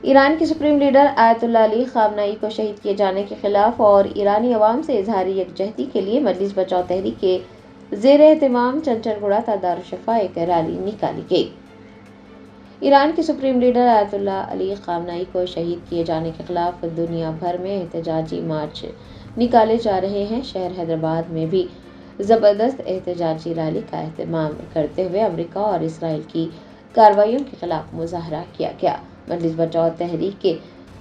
ایران کے supreme leader آیت اللہ علی خامنائی کو شہید کیے جانے کے خلاف اور ایرانی عوام سے اظہار یکجہتی کے لیے مجلس بچاؤ تحریک کے زیر اہتمام چنچل گڑھا تا دارالشفا ایک ریلی نکالی گئی۔ ایران کے سپریم لیڈر آیت اللہ علی خامنائی کو شہید کیے جانے کے خلاف دنیا بھر میں احتجاجی مارچ نکالے جا رہے ہیں۔ شہر حیدرآباد میں بھی زبردست احتجاجی ریلی کا اہتمام کرتے ہوئے امریکہ اور اسرائیل کی کارروائیوں کے خلاف مظاہرہ کیا گیا۔ مجلس بچاؤ تحریک کے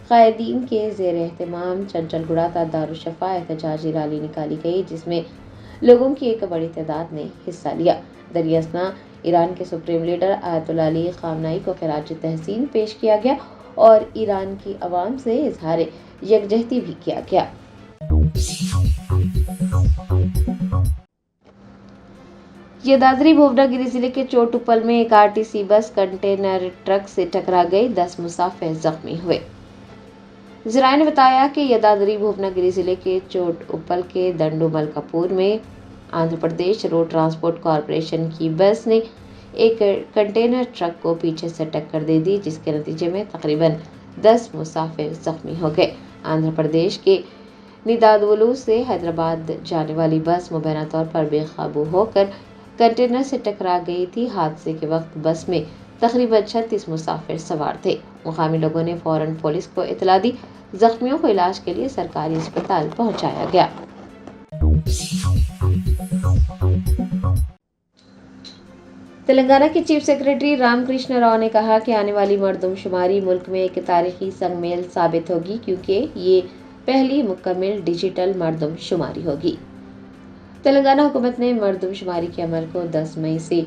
قائدین کے زیر اہتمام چنچل گڑھا تا دارالشفا احتجاجی ریلی نکالی گئی، جس میں لوگوں کی ایک بڑی تعداد نے حصہ لیا۔ دریں اثنا ایران کے سپریم لیڈر آیت اللہ علی خامنائی کو خراج تحسین پیش کیا گیا اور ایران کی عوام سے اظہار یکجہتی بھی کیا گیا۔ یدادری بھونا گری ضلع کے چوٹوپل میں ایک RTC بس کنٹینر ٹرک سے ٹکرا گئی، 10 مسافر زخمی ہوئے۔ ذرائع نے بتایا کہ یدادری بھونا گری ضلع کے چوٹوپل کے دنڈو ملکاپور میں Andhra Pradesh road transport corporation کی بس نے ایک کنٹینر ٹرک کو پیچھے سے ٹکر دے دی، جس کے نتیجے میں تقریباً 10 مسافر زخمی ہو گئے۔ آندھرا پردیش کے نیدادولو سے حیدرآباد جانے والی بس مبینہ طور پر بے قابو ہو کر کنٹینر سے ٹکرا گئی تھی۔ حادثے کے وقت بس میں تقریباً 36 مسافر سوار تھے۔ مقامی لوگوں نے فوراً پولیس کو اطلاع دی، زخمیوں کو علاج کے لیے سرکاری اسپتال پہنچایا گیا۔ تلنگانہ کے چیف سیکرٹری رام کرشنا راؤ نے کہا کہ آنے والی مردم شماری ملک میں ایک تاریخی سنگ میل ثابت ہوگی، کیونکہ یہ پہلی مکمل ڈیجیٹل مردم شماری ہوگی۔ تلنگانہ حکومت نے مردم شماری کے عمل کو 10 مئی سے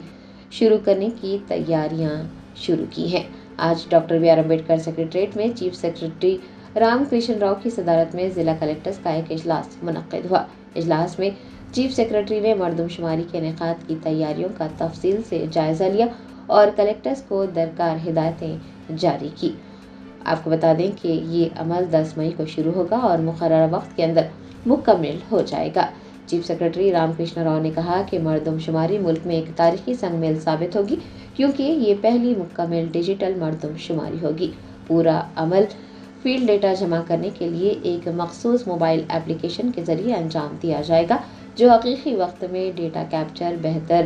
شروع کرنے کی تیاریاں شروع کی ہیں۔ آج doctor B R Ambedkar secretariat میں چیف سیکرٹری رام کرشن راؤ کی صدارت میں ضلع کلکٹرز کا ایک اجلاس منعقد ہوا۔ اجلاس میں چیف سیکرٹری نے مردم شماری کے انعقاد کی تیاریوں کا تفصیل سے جائزہ لیا اور کلکٹرز کو درکار ہدایتیں جاری کی۔ آپ کو بتا دیں کہ یہ عمل 10 مئی کو شروع ہوگا اور مقررہ وقت کے اندر مکمل ہو جائے گا۔ چیف سیکرٹری رام کرشنا راؤ نے کہا کہ مردم شماری ملک میں ایک تاریخی سنگ میل ثابت ہوگی، کیونکہ یہ پہلی مکمل ڈیجیٹل مردم شماری ہوگی۔ پورا عمل فیلڈ ڈیٹا جمع کرنے کے لیے ایک مخصوص موبائل ایپلیکیشن کے ذریعے انجام دیا جائے گا، جو حقیقی وقت میں ڈیٹا کیپچر، بہتر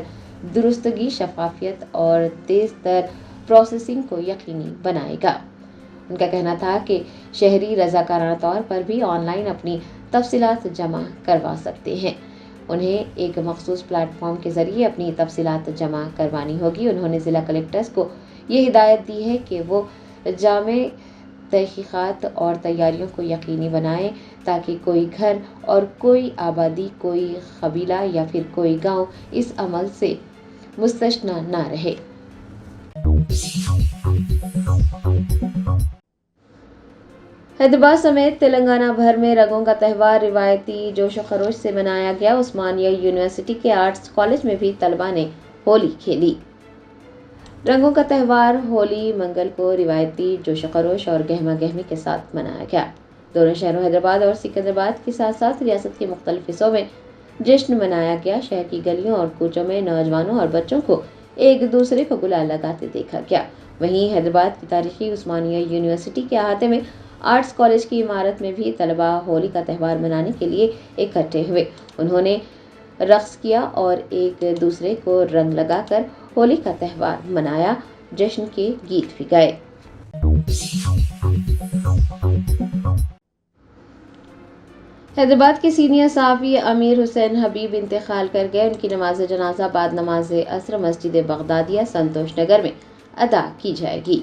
درستگی، شفافیت اور تیز تر پروسیسنگ کو یقینی بنائے گا۔ ان کا کہنا تھا کہ شہری رضاکارانہ طور پر بھی آن لائن اپنی تفصیلات جمع کروا سکتے ہیں۔ انہیں ایک مخصوص پلیٹ فارم کے ذریعے اپنی تفصیلات جمع کروانی ہوگی۔ انہوں نے ضلع کلکٹرز کو یہ ہدایت دی ہے کہ وہ جامع تحقیقات اور تیاریوں کو یقینی بنائیں تاکہ کوئی گھر اور کوئی آبادی، کوئی قبیلہ یا پھر کوئی گاؤں اس عمل سے مستثنیٰ نہ رہے۔ حیدرآباد سمیت تلنگانہ بھر میں رنگوں کا تہوار روایتی جوش و خروش سے منایا گیا۔ عثمانیہ یونیورسٹی کے آرٹس کالج میں بھی طلباء نے ہولی کھیلی۔ رنگوں کا تہوار ہولی منگل کو روایتی جوش و خروش اور گہما گہمی کے ساتھ منایا گیا۔ دونوں شہروں حیدرآباد اور سکندرآباد کے ساتھ ساتھ ریاست کے مختلف حصوں میں جشن منایا گیا۔ شہر کی گلیوں اور کوچوں میں نوجوانوں اور بچوں کو ایک دوسرے کو گلال لگاتے دیکھا گیا۔ وہیں حیدرآباد کی تاریخی عثمانیہ یونیورسٹی کے احاطے میں آرٹس کالج کی عمارت میں بھی طلباء ہولی کا تہوار منانے کے لیے اکٹھے ہوئے۔ انہوں نے رقص کیا اور ایک دوسرے کو رنگ لگا کر ہولی کا تہوار منایا، جشن کے گیت بھی گائے۔ حیدرآباد کے سینئر صحافی امیر حسین حبیب انتقال کر گئے۔ ان کی نماز جنازہ بعد نماز عصر مسجد بغدادیہ سنتوش نگر میں ادا کی جائے گی۔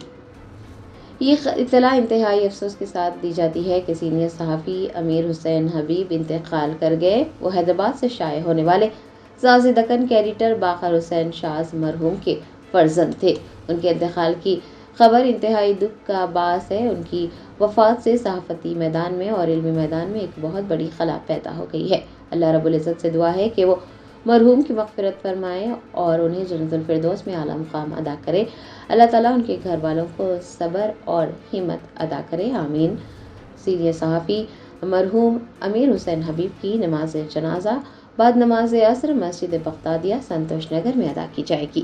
یہ اطلاع انتہائی افسوس کے ساتھ دی جاتی ہے کہ سینئر صحافی امیر حسین حبیب انتقال کر گئے۔ وہ حیدرآباد سے شائع ہونے والے ساز دکن کے ایڈیٹر باقر حسین شاز مرحوم کے فرزند تھے۔ ان کے انتقال کی خبر انتہائی دکھ کا باعث ہے۔ ان کی وفات سے صحافتی میدان میں اور علمی میدان میں ایک بہت بڑی خلا پیدا ہو گئی ہے۔ اللہ رب العزت سے دعا ہے کہ وہ مرحوم کی مغفرت فرمائے اور انہیں جنت الفردوس میں اعلیٰ مقام عطا کرے۔ اللہ تعالیٰ ان کے گھر والوں کو صبر اور ہمت عطا کرے، آمین۔ سینئر صحافی مرحوم امیر حسین حبیب کی نماز جنازہ بعد نماز عصر مسجد بغدادیہ سنتوش نگر میں ادا کی جائے گی۔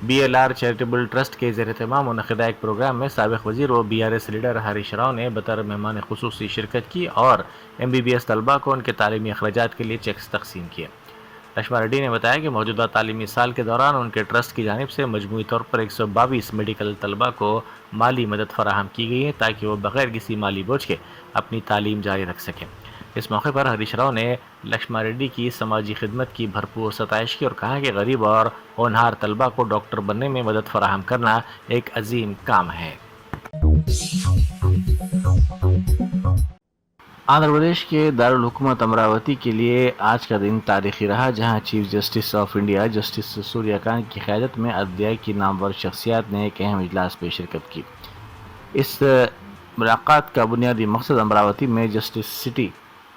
BLR چیریٹیبل ٹرسٹ کے زیر اہتمام منعقدہ ایک پروگرام میں سابق وزیر و BRS لیڈر ہریش راؤ نے بطور مہمان خصوصی شرکت کی اور MBBS طلباء کو ان کے تعلیمی اخراجات کے لیے چیکس تقسیم کیے۔ لکشمن ریڈی نے بتایا کہ موجودہ تعلیمی سال کے دوران ان کے ٹرسٹ کی جانب سے مجموعی طور پر 122 میڈیکل طلباء کو مالی مدد فراہم کی گئی ہے تاکہ وہ بغیر کسی مالی بوجھ کے اپنی تعلیم جاری رکھ سکیں۔ اس موقع پر ہریش راؤ نے لکشمن ریڈی کی سماجی خدمت کی بھرپور ستائش کی اور کہا کہ غریب اور ہونہار طلباء کو ڈاکٹر بننے میں مدد فراہم کرنا ایک عظیم کام ہے۔ آندھرا پردیش کے دارالحکومت امراوتی کے لیے آج کا دن تاریخی رہا، جہاں chief justice of India justice Surya Kant کی قیادت میں عدلیہ کی نامور شخصیات نے ایک اہم اجلاس میں شرکت کی۔ اس ملاقات کا بنیادی مقصد امراوتی میں جسٹس سٹی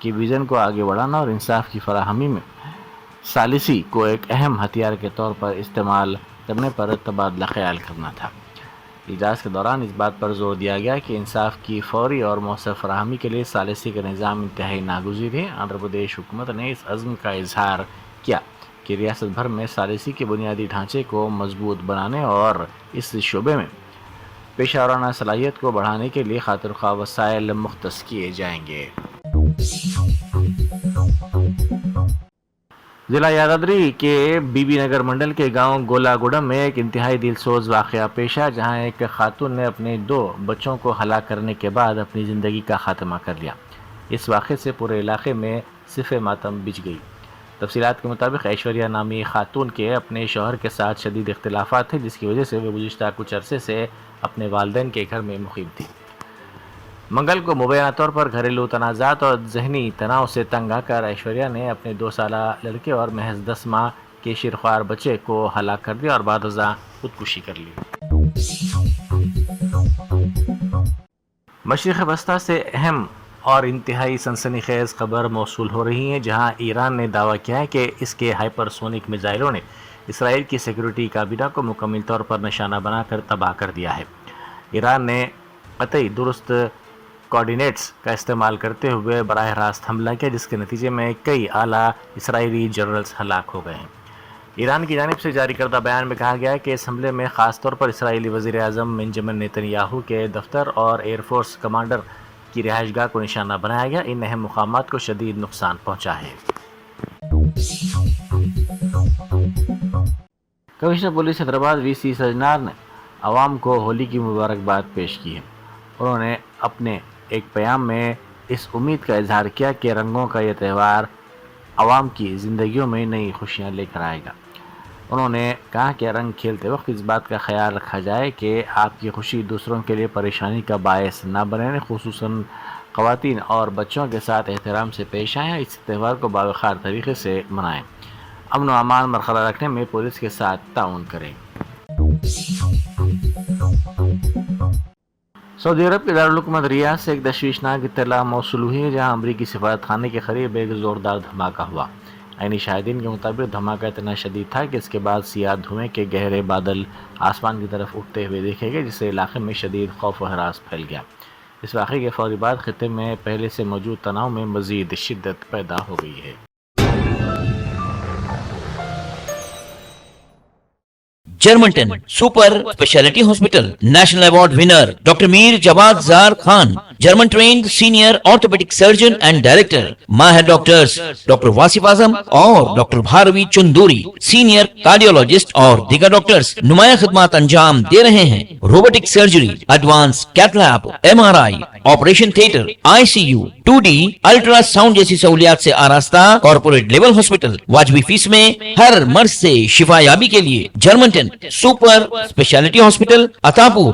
کی ویژن کو آگے بڑھانا اور انصاف کی فراہمی میں ثالثی کو ایک اہم ہتھیار کے طور پر استعمال کرنے پر تبادلہ خیال کرنا تھا۔ اجلاس کے دوران اس بات پر زور دیا گیا کہ انصاف کی فوری اور مؤثر فراہمی کے لیے ثالثی کا نظام انتہائی ناگزیر ہے۔ آندھرا پردیش حکومت نے اس عزم کا اظہار کیا کہ ریاست بھر میں ثالثی کے بنیادی ڈھانچے کو مضبوط بنانے اور اس شعبے میں پیشہ ورانہ صلاحیت کو بڑھانے کے لیے خاطر خواہ وسائل مختص کیے جائیں گے۔ ضلع یادادری کے بی بی نگر منڈل کے گاؤں گولا گوڑم میں ایک انتہائی دل سوز واقعہ پیش آیا، جہاں ایک خاتون نے اپنے 2 بچوں کو ہلاک کرنے کے بعد اپنی زندگی کا خاتمہ کر لیا۔ اس واقعے سے پورے علاقے میں صف ماتم بچھ گئی۔ تفصیلات کے مطابق ایشوریا نامی خاتون کے اپنے شوہر کے ساتھ شدید اختلافات تھے، جس کی وجہ سے وہ گزشتہ کچھ عرصے سے اپنے والدین کے گھر میں مقیم تھی۔ منگل کو مبینہ طور پر گھریلو تنازعات اور ذہنی تناؤ سے تنگ آ کر ایشوریا نے اپنے 2 سالہ لڑکے اور محض 10 ماہ کے شیرخوار بچے کو ہلاک کر دیا اور بعد ازاں خودکشی کر لی۔ مشرق وسطی سے اہم اور انتہائی سنسنی خیز خبر موصول ہو رہی ہے، جہاں ایران نے دعویٰ کیا ہے کہ اس کے ہائپر سونک میزائلوں نے اسرائیل کی سیکیورٹی کابینہ کو مکمل طور پر نشانہ بنا کر تباہ کر دیا ہے۔ ایران نے قطعی درست کوآرڈینیٹس کا استعمال کرتے ہوئے براہ راست حملہ کیا، جس کے نتیجے میں کئی اعلیٰ اسرائیلی جنرلز ہلاک ہو گئے ہیں۔ ایران کی جانب سے جاری کردہ بیان میں کہا گیا ہے کہ اس حملے میں خاص طور پر اسرائیلی وزیر اعظم بنجمن نیتن یاہو کے دفتر اور ایئر فورس کمانڈر کی رہائش گاہ کو نشانہ بنایا گیا۔ ان اہم مقامات کو شدید نقصان پہنچا ہے۔ کمشنر پولیس حیدرآباد VC سجنار نے عوام کو ہولی کی مبارکباد پیش کی ہے۔ انہوں نے اپنے ایک پیام میں اس امید کا اظہار کیا کہ رنگوں کا یہ تہوار عوام کی زندگیوں میں نئی خوشیاں لے کر آئے گا۔ انہوں نے کہا کہ رنگ کھیلتے وقت اس بات کا خیال رکھا جائے کہ آپ کی خوشی دوسروں کے لیے پریشانی کا باعث نہ بنے، خصوصاً خواتین اور بچوں کے ساتھ احترام سے پیش آئیں اور اس تہوار کو باوقار طریقے سے منائیں۔ امن و امان برقرار رکھنے میں پولیس کے ساتھ تعاون کریں۔ سعودی عرب کے دارالحکومت ریاض سے ایک تشویشناک اطلاع موصول ہوئی ہے، جہاں امریکی سفارت خانے کے قریب ایک زوردار دھماکہ ہوا۔ عینی شاہدین کے مطابق دھماکہ اتنا شدید تھا کہ اس کے بعد سیاہ دھوئیں کے گہرے بادل آسمان کی طرف اٹھتے ہوئے دیکھے گئے، جس سے علاقے میں شدید خوف و ہراس پھیل گیا۔ اس واقعے کے فوری بعد خطے میں پہلے سے موجود تناؤ میں مزید شدت پیدا ہو گئی ہے۔ جرمنٹن super speciality hospital national award winner doctor Mir Jawad Zar Khan, German trained senior orthopaedic surgeon and director, ماہر ڈاکٹرز ڈاکٹر واصف اعظم اور doctor Bharavi Chanduri, senior cardiologist اور دیگر ڈاکٹرز نمایاں خدمات انجام دے رہے ہیں۔ Robotic surgery, advance cath lab, MRI، operation theatre, ICU، 2D ultrasound جیسی سہولیات سے آراستہ کارپوریٹ لیول ہاسپٹل، واجبی فیس میں ہر مرض سے شفا یابی کے لیے جرمنٹن سپر اسپیشلٹی ہاسپٹل، عطاپور۔